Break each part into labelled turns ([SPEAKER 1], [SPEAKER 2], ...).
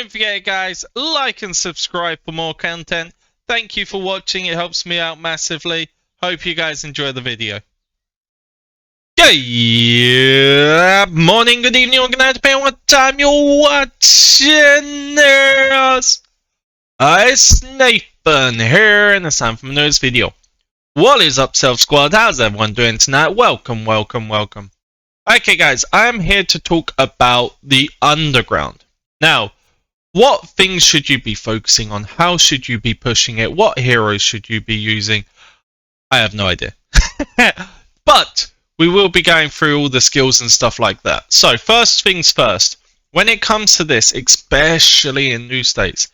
[SPEAKER 1] Don't forget, guys, like and subscribe for more content. Thank you for watching. It helps me out massively. Hope you guys enjoy the video. Good morning, good evening, or good night, depending on what time you're watching this. It's Nathan here, and it's time for another video. What is up, Self Squad? How's everyone doing tonight? Welcome. Okay, guys, I'm here to talk about the underground. Now, what things should you be focusing on? How should you be pushing it? What heroes should you be using? I have no idea. But we will be going through all the skills and stuff like that. So first things first, when it comes to this, especially in new states,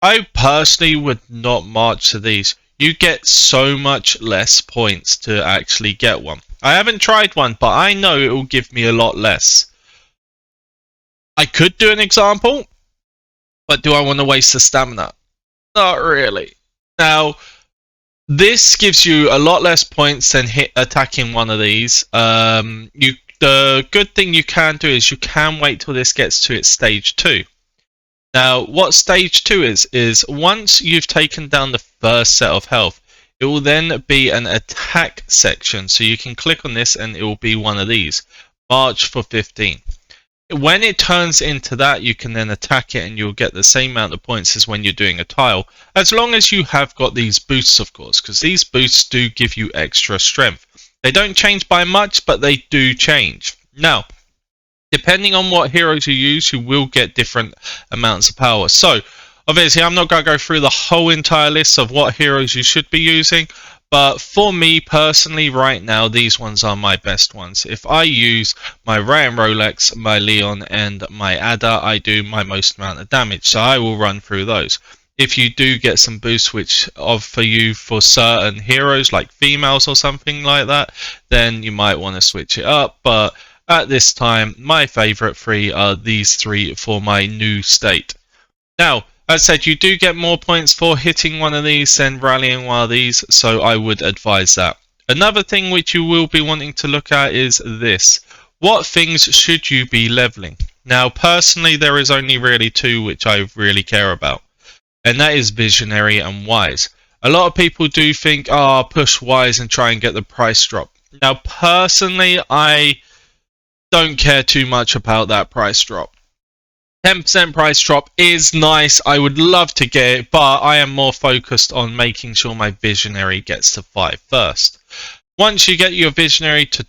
[SPEAKER 1] I personally would not march to these. You get so much less points to actually get one. I haven't tried one, but I know it will give me a lot less. I could do an example, but do I want to waste the stamina? Not really. Now, this gives you a lot less points than attacking one of these. The good thing you can do is you can wait till this gets to its stage 2. Now, what stage 2 is once you've taken down the first set of health, it will then be an attack section. So you can click on this and it will be one of these. March for 15. When it turns into that, you can then attack it and you'll get the same amount of points as when you're doing a tile. As long as you have got these boosts, of course, because these boosts do give you extra strength. They don't change by much, but they do change. Now, depending on what heroes you use, you will get different amounts of power. So, obviously, I'm not going to go through the whole entire list of what heroes you should be using. But for me personally, right now, these ones are my best ones. If I use my Ray and Rolex, my Leon, and my Ada, I do my most amount of damage. So I will run through those. If you do get some boosts which offer you for certain heroes, like females or something like that, then you might want to switch it up. But at this time, my favorite 3 are these 3 for my new state. Now, as I said, you do get more points for hitting one of these than rallying one of these, so I would advise that. Another thing which you will be wanting to look at is this. What things should you be leveling? Now, personally, there is only really 2 which I really care about, and that is Visionary and Wise. A lot of people do think, push Wise and try and get the price drop. Now, personally, I don't care too much about that price drop. 10% price drop is nice. I would love to get it, but I am more focused on making sure my Visionary gets to 5 first. Once you get your Visionary to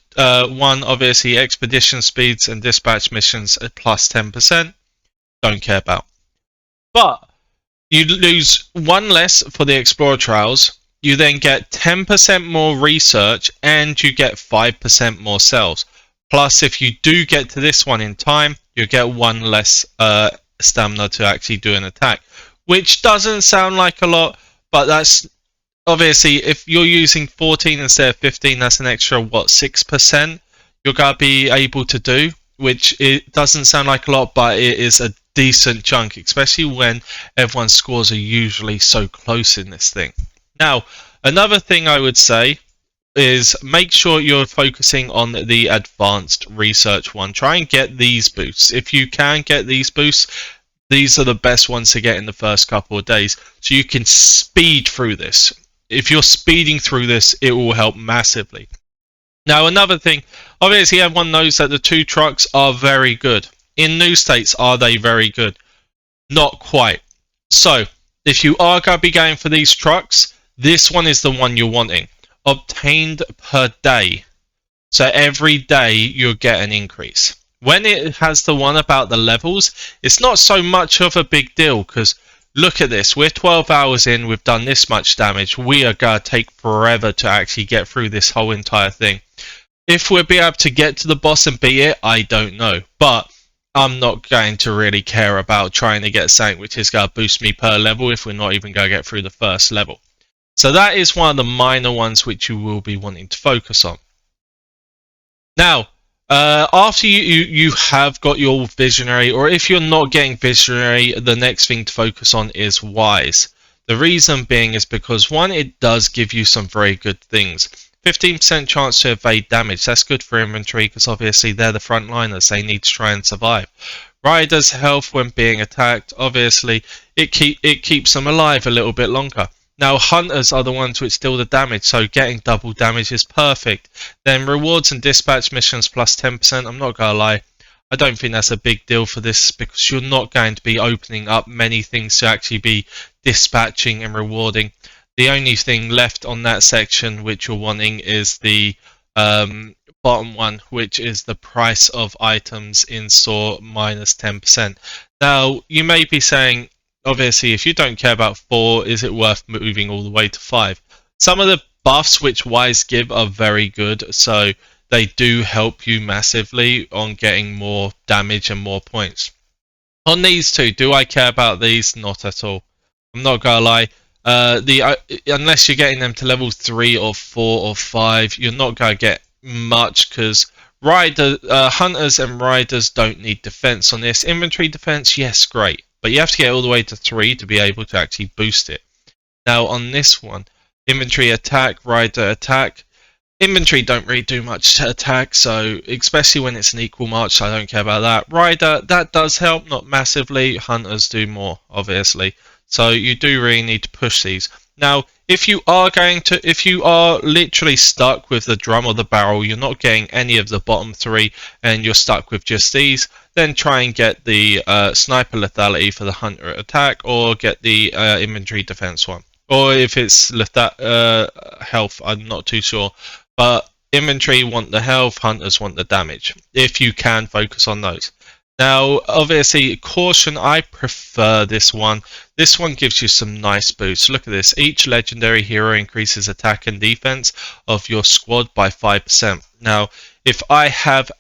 [SPEAKER 1] 1, obviously expedition speeds and dispatch missions at plus 10%, don't care about. But you lose 1 less for the Explorer Trials. You then get 10% more research and you get 5% more cells. Plus, if you do get to this one in time, you get 1 less stamina to actually do an attack, which doesn't sound like a lot, but that's obviously if you're using 14 instead of 15, that's an extra 6% you're gonna be able to do, which it doesn't sound like a lot, but it is a decent chunk, especially when everyone's scores are usually so close in this thing. Now, another thing I would say is make sure you're focusing on the advanced research one. Try and get these boosts. If you can get these boosts, these are the best ones to get in the first couple of days, so you can speed through this. If you're speeding through this, it will help massively. Now, another thing, obviously everyone knows that the 2 trucks are very good. In new states, are they very good? Not quite. So, if you are going to be going for these trucks, this one is the one you're wanting. Obtained per day. So every day you'll get an increase. When it has the one about the levels, it's not so much of a big deal, because look at this. We're 12 hours in, we've done this much damage. We are going to take forever to actually get through this whole entire thing. If we'll be able to get to the boss and beat it, I don't know. But I'm not going to really care about trying to get something which is going to boost me per level if we're not even going to get through the first level. So that is one of the minor ones which you will be wanting to focus on. Now, after you have got your Visionary, or if you're not getting Visionary, the next thing to focus on is Wise. The reason being is because, 1, it does give you some very good things. 15% chance to evade damage. That's good for inventory because obviously they're the frontliners. They need to try and survive. Riders' health when being attacked, obviously it keeps them alive a little bit longer. Now hunters are the ones which deal the damage, so getting double damage is perfect. Then rewards and dispatch missions plus 10%. I'm not gonna lie, I don't think that's a big deal for this because you're not going to be opening up many things to actually be dispatching and rewarding. The only thing left on that section which you're wanting is the bottom one, which is the price of items in store minus 10%. Now you may be saying, obviously, if you don't care about 4, is it worth moving all the way to 5? Some of the buffs which Wise give are very good, so they do help you massively on getting more damage and more points. On these two, do I care about these? Not at all. I'm not gonna lie. Unless you're getting them to level 3 or 4 or 5, you're not gonna get much because hunters and riders don't need defense on this. Inventory defense, yes, great, but you have to get all the way to 3 to be able to actually boost it. Now on this one, inventory attack, rider attack. Inventory don't really do much to attack, so especially when it's an equal march, I don't care about that. Rider, that does help, not massively. Hunters do more, obviously. So you do really need to push these. Now, if you are literally stuck with the drum or the barrel, you're not getting any of the bottom 3, and you're stuck with just these, then try and get the sniper lethality for the hunter attack, or get the inventory defense one. Or if it's health, I'm not too sure. But inventory want the health, hunters want the damage. If you can focus on those. Now, obviously, caution, I prefer this one. This one gives you some nice boosts. Look at this. Each legendary hero increases attack and defense of your squad by 5%. Now, if I have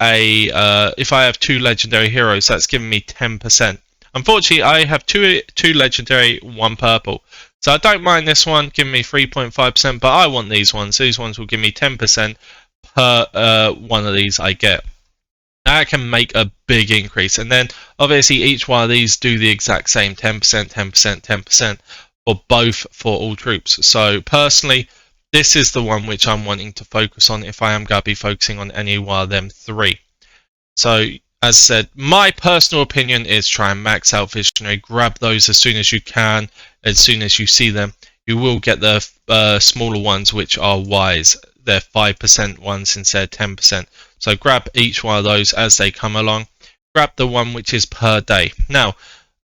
[SPEAKER 1] 2 legendary heroes, that's giving me 10%. Unfortunately, I have two legendary, 1 purple. So I don't mind this one giving me 3.5%, but I want these ones. These ones will give me 10% per one of these I get. That can make a big increase. And then obviously each one of these do the exact same 10%, 10%, 10% for both for all troops. So personally, this is the one which I'm wanting to focus on if I am going to be focusing on any one of them 3. So as said, my personal opinion is try and max out visionary. Grab those as soon as you can, as soon as you see them. You will get the smaller ones which are wise. They're 5% ones instead of 10%. So grab each one of those as they come along. Grab the one which is per day. Now,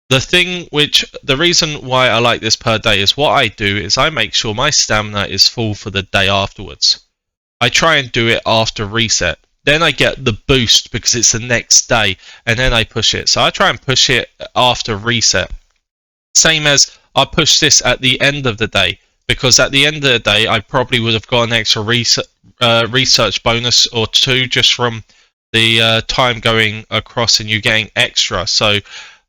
[SPEAKER 1] the reason why I like this per day is what I do is I make sure my stamina is full for the day afterwards. I try and do it after reset. Then I get the boost because it's the next day, and then I push it. So I try and push it after reset. Same as I push this at the end of the day, because at the end of the day I probably would have got an extra research bonus or 2 just from the time going across and you getting extra. So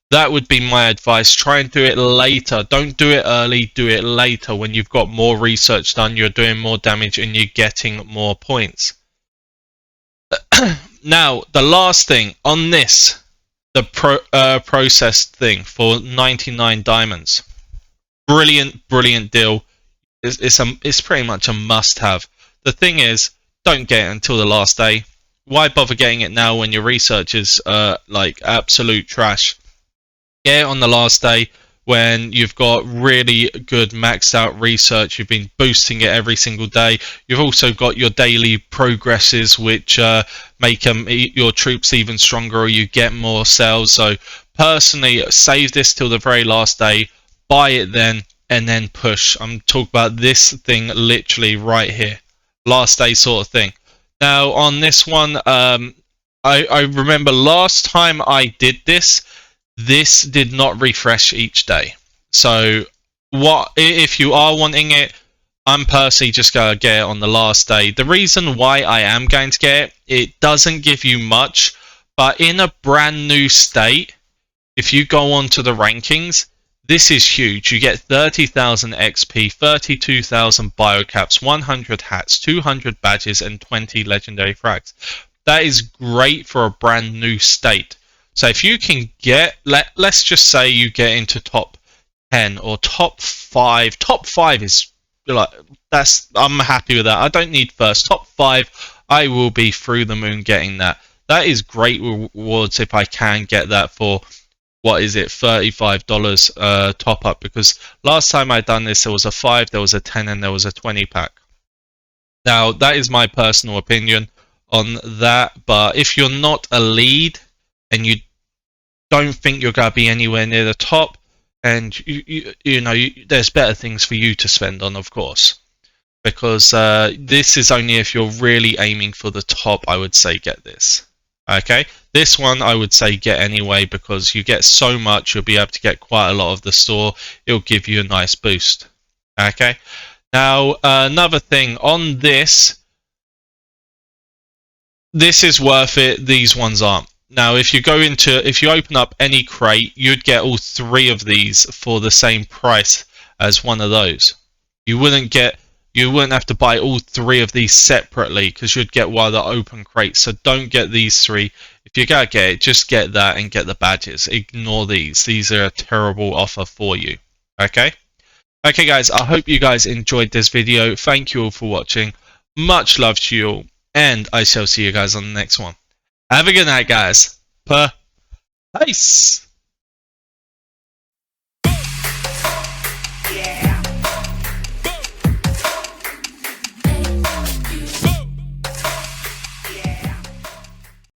[SPEAKER 1] that would be my advice. Try and do it later. Don't do it early, do it later when you've got more research done, you're doing more damage and you're getting more points. Now, the last thing on this, the processed thing for 99 diamonds. Brilliant deal. It's pretty much a must-have. The thing is, don't get it until the last day. Why bother getting it now when your research is like absolute trash? Get it on the last day when you've got really good maxed out research. You've been boosting it every single day. You've also got your daily progresses which make your troops even stronger, or you get more sales. So personally, save this till the very last day, buy it then, and then push. I'm talking about this thing literally right here, last day sort of thing. Now on this one, I remember last time I did this did not refresh each day. So what if you are wanting it, I'm personally just going to get it on the last day. The reason why I am going to get it, it doesn't give you much, but in a brand new state, if you go on to the rankings, this is huge. You get 30,000 XP, 32,000 biocaps, 100 hats, 200 badges, and 20 legendary frags. That is great for a brand new state. So if you can get, let's just say you get into top 10 or top 5. Top 5 is like, I'm happy with that. I don't need first. Top 5, I will be through the moon getting that. That is great rewards if I can get that for, what is it, $35 top up, because last time I done this there was a 5, there was a 10, and there was a 20 pack. Now that is my personal opinion on that, but if you're not a lead and you don't think you're going to be anywhere near the top, and there's better things for you to spend on, of course, because this is only if you're really aiming for the top. I would say get this. Okay, this one I would say get anyway, because you get so much, you'll be able to get quite a lot of the store. It'll give you a nice boost. Okay, now another thing on this is worth it, these ones aren't. Now if you open up any crate, you'd get all 3 of these for the same price as one of those. You wouldn't have to buy all 3 of these separately, because you'd get one of the open crates. So don't get these 3. If you're gonna get it, just get that and get the badges. Ignore these. These are a terrible offer for you. Okay? Okay guys, I hope you guys enjoyed this video. Thank you all for watching. Much love to you all, and I shall see you guys on the next one. Have a good night, guys. Peace.